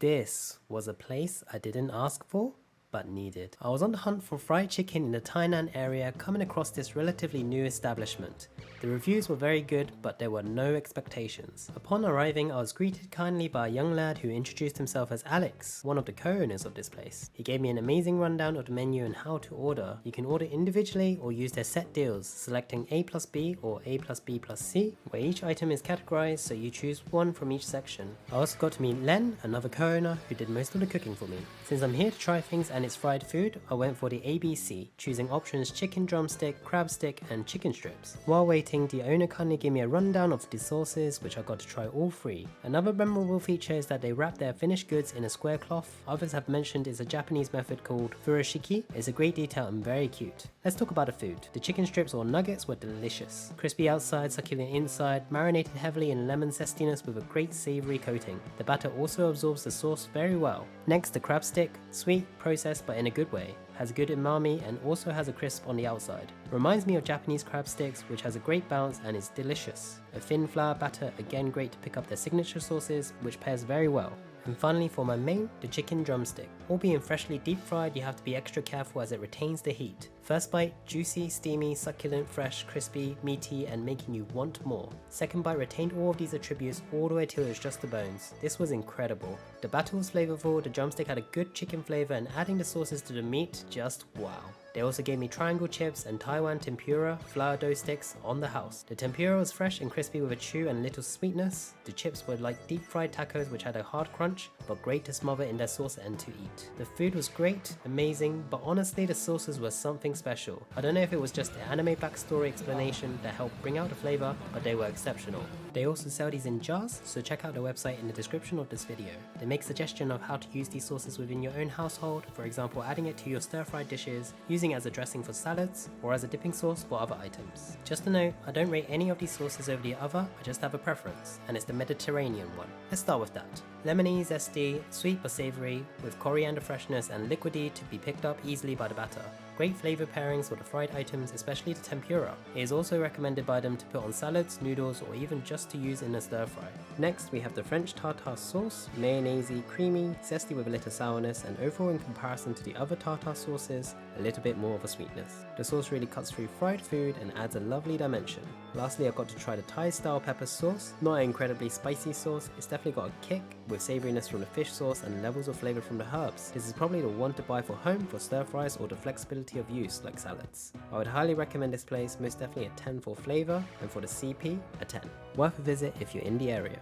This was a place I didn't ask for, but needed. I was on the hunt for fried chicken in the Tainan area, coming across this relatively new establishment. The reviews were very good, but there were no expectations. Upon arriving, I was greeted kindly by a young lad who introduced himself as Alex, one of the co-owners of this place. He gave me an amazing rundown of the menu and how to order. You can order individually or use their set deals, selecting A plus B or A plus B plus C, where each item is categorized so you choose one from each section. I also got to meet Len, another co-owner who did most of the cooking for me. Since I'm here to try things and it's fried food, I went for the ABC, choosing options chicken drumstick, crab stick and chicken strips. While waiting, the owner kindly gave me a rundown of the sauces, which I got to try all three. Another memorable feature is that they wrap their finished goods in a square cloth. Others have mentioned is a Japanese method called furoshiki. It's a great detail and very cute. Let's talk about the food. The chicken strips or nuggets were delicious. Crispy outside, succulent inside, marinated heavily in lemon zestiness with a great savoury coating. The batter also absorbs the sauce very well. Next, the crab stick, sweet, processed but in a good way, has good umami and also has a crisp on the outside. Reminds me of Japanese crab sticks, which has a great bounce and is delicious. A thin flour batter, again great to pick up their signature sauces, which pairs very well. And finally for my main, the chicken drumstick. All being freshly deep fried, you have to be extra careful as it retains the heat. First bite, juicy, steamy, succulent, fresh, crispy, meaty and making you want more. Second bite retained all of these attributes all the way till it was just the bones. This was incredible. The batter was flavorful, the drumstick had a good chicken flavor and adding the sauces to the meat, just wow. They also gave me triangle chips and Taiwan tempura flour dough sticks on the house. The tempura was fresh and crispy with a chew and little sweetness. The chips were like deep fried tacos which had a hard crunch, but great to smother in their sauce and to eat. The food was great, amazing, but honestly the sauces were something special. I don't know if it was just the anime backstory explanation that helped bring out the flavor, but they were exceptional. They also sell these in jars, so check out their website in the description of this video. They make suggestion of how to use these sauces within your own household, for example adding it to your stir-fried dishes, using it as a dressing for salads, or as a dipping sauce for other items. Just a note, I don't rate any of these sauces over the other, I just have a preference, and it's the Mediterranean one. Let's start with that. Lemony, zesty, sweet but savoury, with coriander freshness and liquidy to be picked up easily by the batter. Great flavour pairings for the fried items, especially the tempura. It is also recommended by them to put on salads, noodles or even just to use in a stir fry. Next we have the French tartare sauce, mayonnaisey, creamy, zesty with a little sourness and overall in comparison to the other tartare sauces, a little bit more of a sweetness. The sauce really cuts through fried food and adds a lovely dimension. Lastly I got to try the Thai style pepper sauce, not an incredibly spicy sauce, it's definitely got a kick with savouriness from the fish sauce and levels of flavour from the herbs. This is probably the one to buy for home for stir fries or the flexibility of use like salads. I would highly recommend this place, most definitely a 10 for flavour and for the CP a 10. Worth a visit if you're in the area.